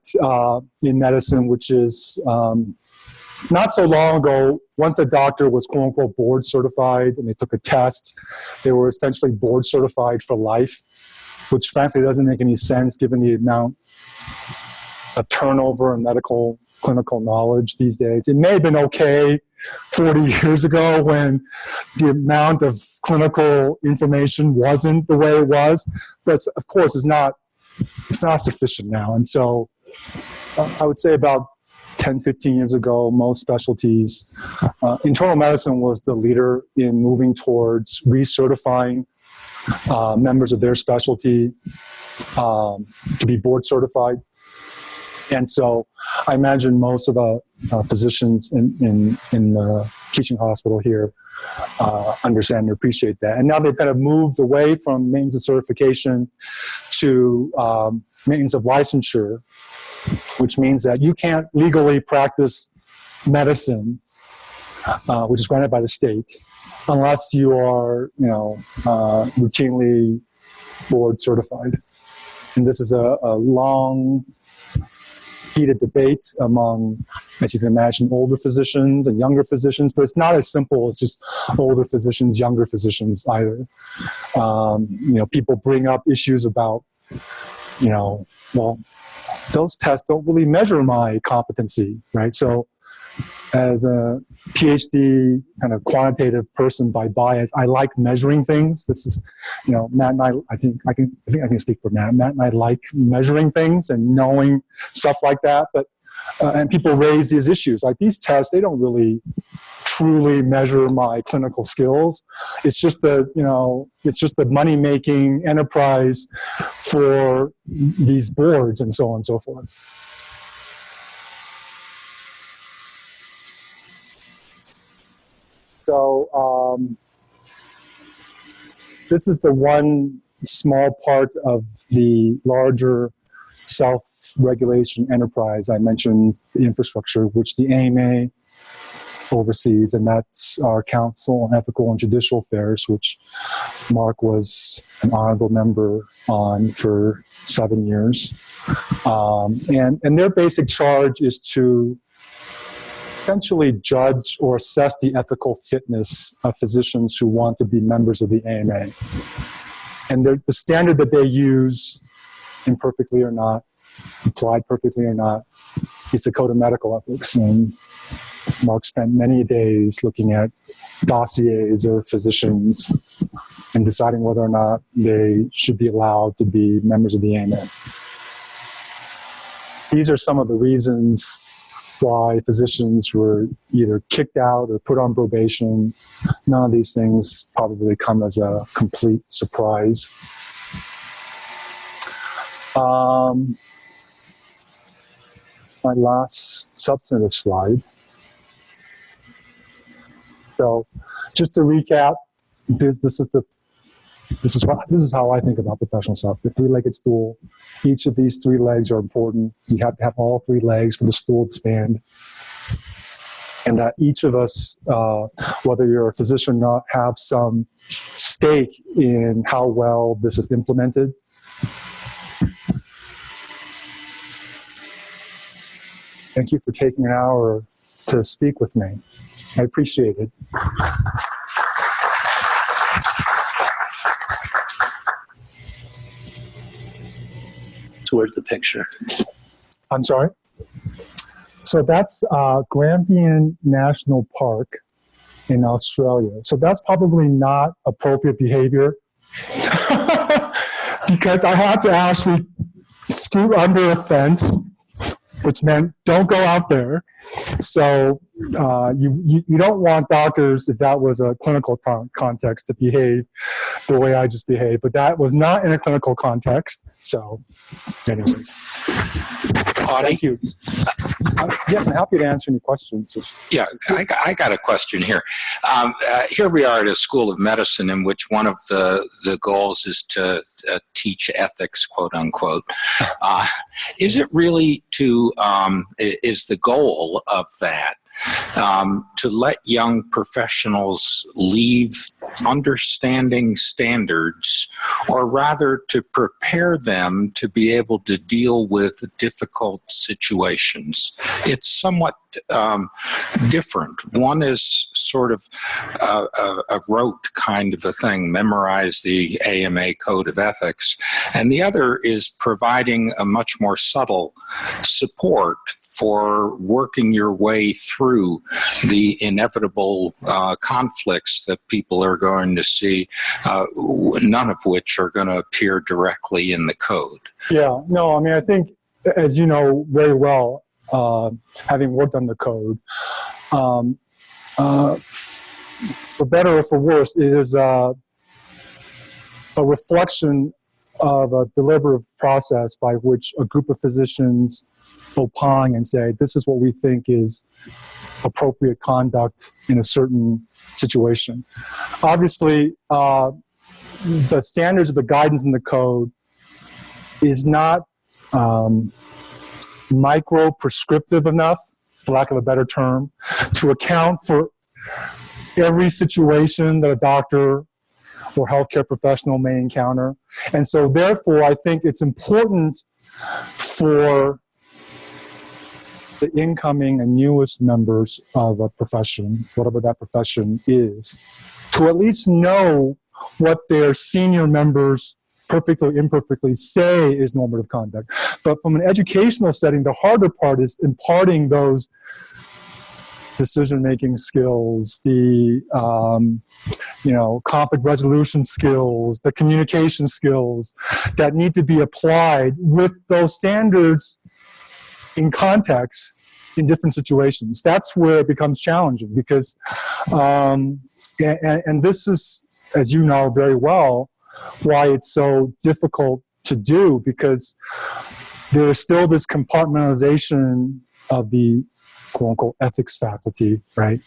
in medicine, which is not so long ago, once a doctor was quote unquote board certified and they took a test, they were essentially board certified for life, which frankly doesn't make any sense given the amount of turnover in medical clinical knowledge these days. It may have been okay 40 years ago when the amount of clinical information wasn't the way it was, but of course it's not sufficient now. And so I would say about 10, 15 years ago, most specialties, internal medicine was the leader in moving towards recertifying members of their specialty to be board certified. And so I imagine most of the physicians in the teaching hospital here understand and appreciate that. And now they've kind of moved away from maintenance of certification to maintenance of licensure, which means that you can't legally practice medicine, which is granted by the state, unless you are, you know, routinely board certified. And this is a long, heated debate among, as you can imagine, older physicians and younger physicians, but it's not as simple as just older physicians, younger physicians either. You know, people bring up issues about, you know, well, those tests don't really measure my competency, right? So as a PhD kind of quantitative person by bias, I like measuring things. This is, you know, Matt and I think I can speak for Matt. Matt and I like measuring things and knowing stuff like that. But and people raise these issues like these tests. They don't really truly measure my clinical skills. It's just the, you know, it's just the money making enterprise for these boards and so on and so forth. So this is the one small part of the larger self-regulation enterprise. I mentioned the infrastructure, which the AMA oversees, and that's our Council on Ethical and Judicial Affairs, which Mark was an honorable member on for 7 years. And their basic charge is to essentially judge or assess the ethical fitness of physicians who want to be members of the AMA. And the standard that they use, imperfectly or not, applied perfectly or not, is the Code of Medical Ethics. And Mark spent many days looking at dossiers of physicians and deciding whether or not they should be allowed to be members of the AMA. These are some of the reasons why physicians were either kicked out or put on probation. None of these things probably come as a complete surprise. My last substantive slide. So just to recap, this is how I think about professional stuff. The three-legged stool. Each of these three legs are important. You have to have all three legs for the stool to stand. And that each of us, whether you're a physician or not, have some stake in how well this is implemented. Thank you for taking an hour to speak with me. I appreciate it. So where's the picture? I'm sorry? So that's Grampian National Park in Australia. So that's probably not appropriate behavior because I had to actually scoot under a fence, which meant don't go out there. So you don't want doctors, if that was a clinical context, to behave the way I just behaved. But that was not in a clinical context. So anyways. Thank you. Yes, I'm happy to answer any questions. Yeah, I got a question here. Here we are at a school of medicine in which one of the goals is to teach ethics, quote unquote. Is it really is the goal of that to let young professionals leave understanding standards, or rather to prepare them to be able to deal with difficult situations? It's somewhat different. One is sort of a rote kind of a thing, memorize the AMA Code of Ethics, and the other is providing a much more subtle support for working your way through the inevitable conflicts that people are going to see, none of which are going to appear directly in the code. Yeah, no, I mean, I think, as you know very well, having worked on the code, for better or for worse, it is a reflection of a deliberative process by which a group of physicians opine and say, this is what we think is appropriate conduct in a certain situation. Obviously, the standards of the guidance in the code is not micro-prescriptive enough, for lack of a better term, to account for every situation that a doctor or healthcare professional may encounter. And so therefore, I think it's important for the incoming and newest members of a profession, whatever that profession is, to at least know what their senior members, perfectly or imperfectly, say is normative conduct. But from an educational setting, the harder part is imparting those decision-making skills, the conflict resolution skills, the communication skills that need to be applied with those standards in context in different situations. That's where it becomes challenging because, and this is, as you know very well, why it's so difficult to do, because there is still this compartmentalization of the quote-unquote ethics faculty, right,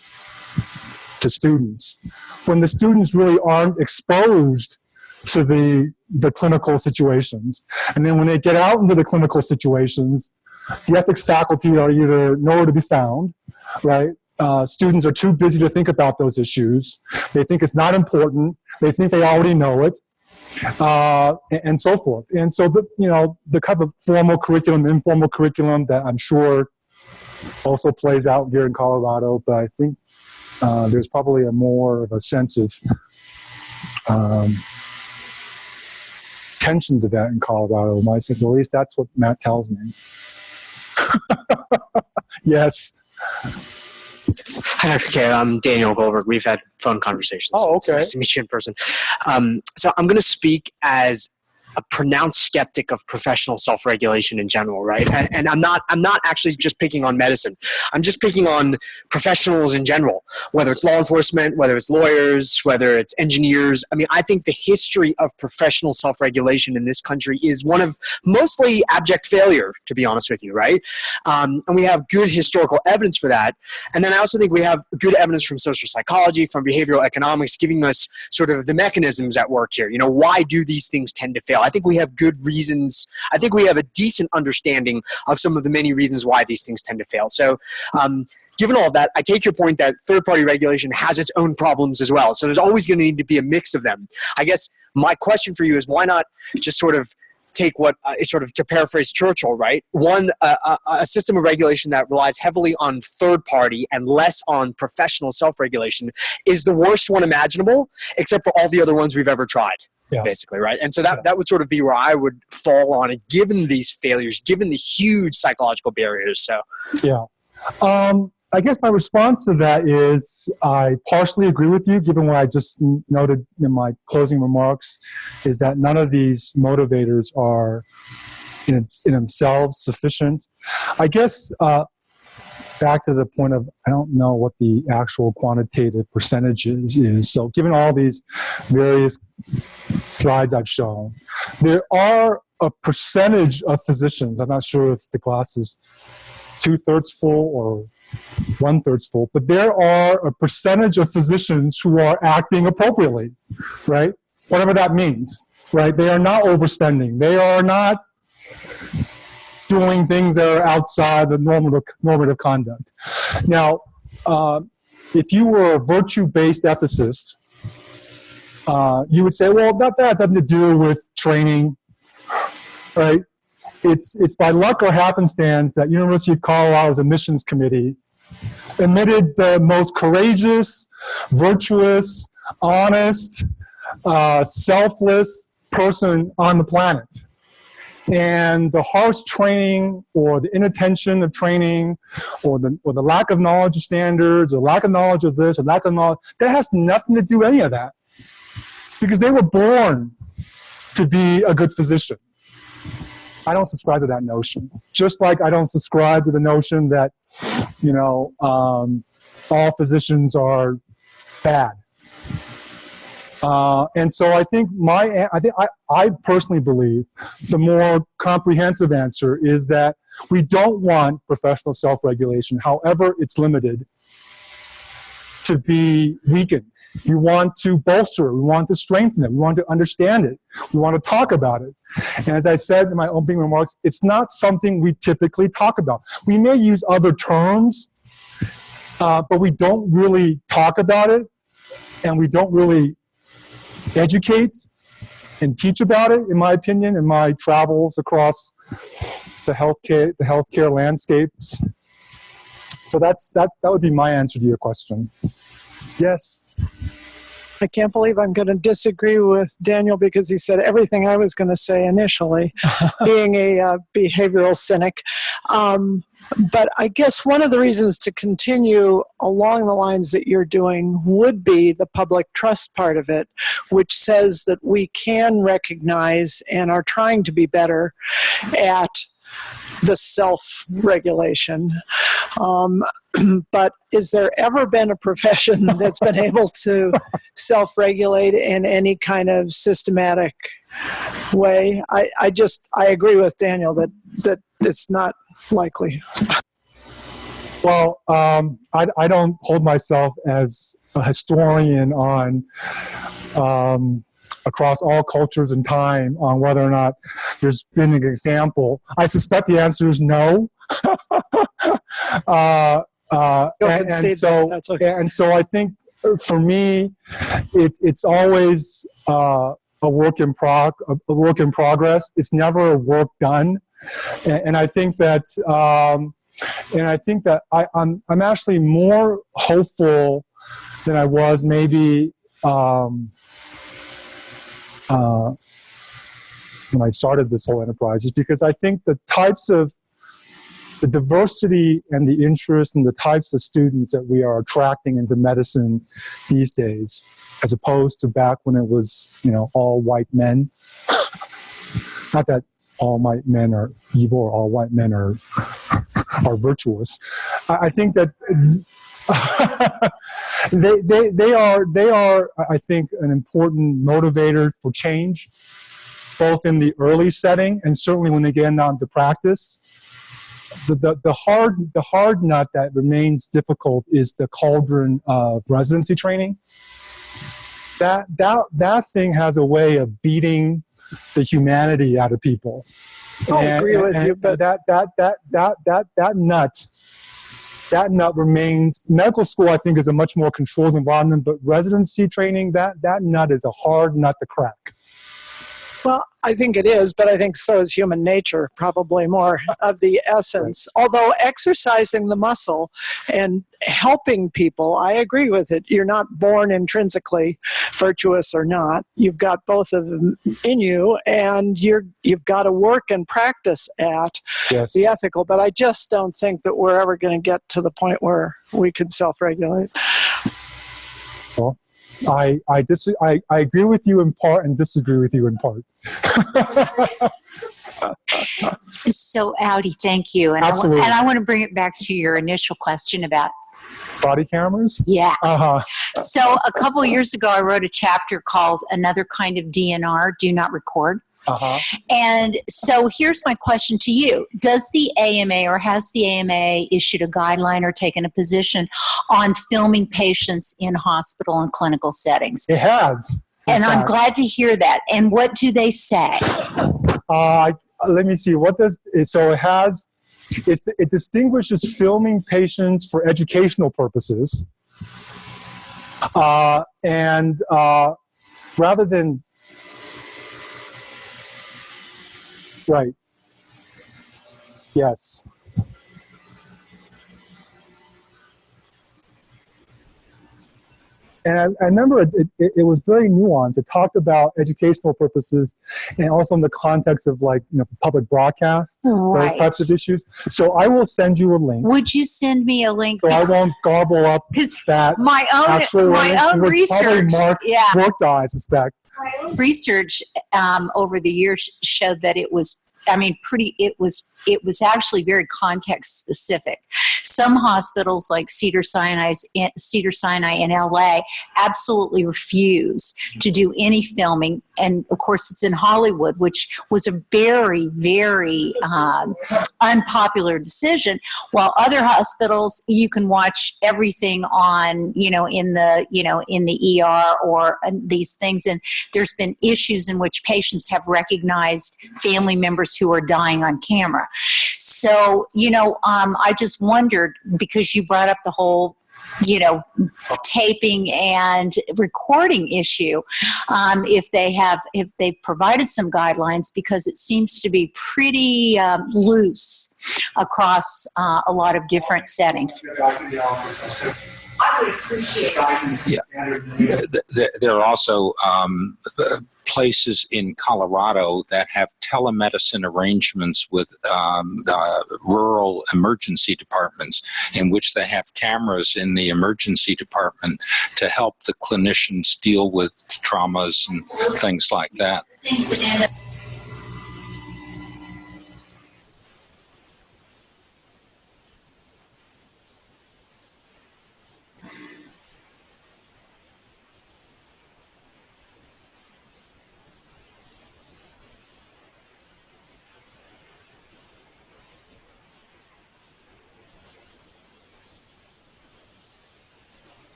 to students, when the students really aren't exposed to the clinical situations. And then when they get out into the clinical situations, the ethics faculty are either nowhere to be found, right? Students are too busy to think about those issues. They think it's not important. They think they already know it, and so forth. And so the kind of formal curriculum, informal curriculum that I'm sure also plays out here in Colorado, but I think there's probably a more of a sense of tension to that in Colorado. My sense, at least that's what Matt tells me. Yes. Hi, Dr. Kao. I'm Daniel Goldberg. We've had phone conversations. Oh, okay. It's nice to meet you in person. So I'm going to speak as a pronounced skeptic of professional self-regulation in general, right? And I'm not actually just picking on medicine. I'm just picking on professionals in general, whether it's law enforcement, whether it's lawyers, whether it's engineers. I mean, I think the history of professional self-regulation in this country is one of mostly abject failure, to be honest with you, right? And we have good historical evidence for that. And then I also think we have good evidence from social psychology, from behavioral economics, giving us sort of the mechanisms at work here. You know, why do these things tend to fail? I think we have good reasons. I think we have a decent understanding of some of the many reasons why these things tend to fail. So given all of that, I take your point that third-party regulation has its own problems as well. So there's always going to need to be a mix of them. I guess my question for you is, why not just sort of take what sort of, to paraphrase Churchill, right? One, a system of regulation that relies heavily on third party and less on professional self-regulation is the worst one imaginable, except for all the other ones we've ever tried. Yeah. Basically, right? And so that would sort of be where I would fall on it, given these failures, given the huge psychological barriers. So, yeah. I guess my response to that is I partially agree with you, given what I just noted in my closing remarks, is that none of these motivators are in themselves sufficient. I guess back to the point of, I don't know what the actual quantitative percentages is. So given all these various slides I've shown, there are a percentage of physicians, I'm not sure if the class is 2/3 full or 1/3 full, but there are a percentage of physicians who are acting appropriately, right? Whatever that means, right? They are not overspending. They are not doing things that are outside the normative conduct. Now, if you were a virtue-based ethicist, you would say, well, that has nothing to do with training, right? It's by luck or happenstance that University of Colorado's admissions committee admitted the most courageous, virtuous, honest, selfless person on the planet. And the harsh training or the inattention of training or the lack of knowledge of standards or lack of knowledge of this or lack of knowledge, that has nothing to do with any of that. Because they were born to be a good physician. I don't subscribe to that notion. Just like I don't subscribe to the notion that, you know, all physicians are bad. And so I think I personally believe the more comprehensive answer is that we don't want professional self-regulation, however it's limited, to be weakened. We want to bolster it. We want to strengthen it. We want to understand it. We want to talk about it. And as I said in my opening remarks, it's not something we typically talk about. We may use other terms, but we don't really talk about it, and we don't really educate and teach about it, in my opinion, in my travels across the healthcare landscapes. So that would be my answer to your question. Yes. I can't believe I'm going to disagree with Daniel because he said everything I was going to say initially, being a behavioral cynic. But I guess one of the reasons to continue along the lines that you're doing would be the public trust part of it, which says that we can recognize and are trying to be better at the self-regulation. But is there ever been a profession that's been able to self-regulate in any kind of systematic way? I agree with Daniel that it's not likely. Well, I don't hold myself as a historian on across all cultures and time on whether or not there's been an example. I suspect the answer is no. And so I think for me, it's always a work in progress. It's never a work done, and I think that I'm actually more hopeful than I was maybe when I started this whole enterprise, is because I think the types of the diversity and the interest and the types of students that we are attracting into medicine these days, as opposed to back when it was, all white men, not that all white men are evil or all white men are virtuous. I think that they are, I think, an important motivator for change, both in the early setting and certainly when they get into practice. The hard nut that remains difficult is the cauldron of residency training. That thing has a way of beating the humanity out of people. I agree with you, but that nut remains. Medical school, I think, is a much more controlled environment, but residency training, that nut is a hard nut to crack. Well, I think it is, but I think so is human nature, probably more of the essence. Although exercising the muscle and helping people, I agree with it. You're not born intrinsically virtuous or not. You've got both of them in you, and you've got to work and practice at the ethical. But I just don't think that we're ever going to get to the point where we can self-regulate. Well, I agree with you in part and disagree with you in part. So, Audiey, thank you. And Absolutely. I want to bring it back to your initial question about body cameras? Yeah. Uh-huh. So a couple of years ago, I wrote a chapter called Another Kind of DNR, Do Not Record. Uh-huh. And so here's my question to you. Does the AMA or has the AMA issued a guideline or taken a position on filming patients in hospital and clinical settings? It has. And I'm glad to hear that. And what do they say? Let me see. What does it? So it has. It distinguishes filming patients for educational purposes, and rather than right. Yes. And I remember it was very nuanced. It talked about educational purposes and also in the context of public broadcast, those types of issues. So I will send you a link. Would you send me a link? So I won't garble up that. My own research. Mark worked on, I suspect. My own research over the years showed that it was, it was actually very context specific. Some hospitals like Cedars-Sinai in LA absolutely refuse to do any filming. And of course it's in Hollywood, which was a very, very unpopular decision. While other hospitals, you can watch everything on, in the ER or these things. And there's been issues in which patients have recognized family members who are dying on camera. So, I just wondered, because you brought up the whole, taping and recording issue, if they've provided some guidelines, because it seems to be pretty loose across a lot of different settings. I would appreciate guidance. Yeah. There are also places in Colorado that have telemedicine arrangements with rural emergency departments, in which they have cameras in the emergency department to help the clinicians deal with traumas and things like that.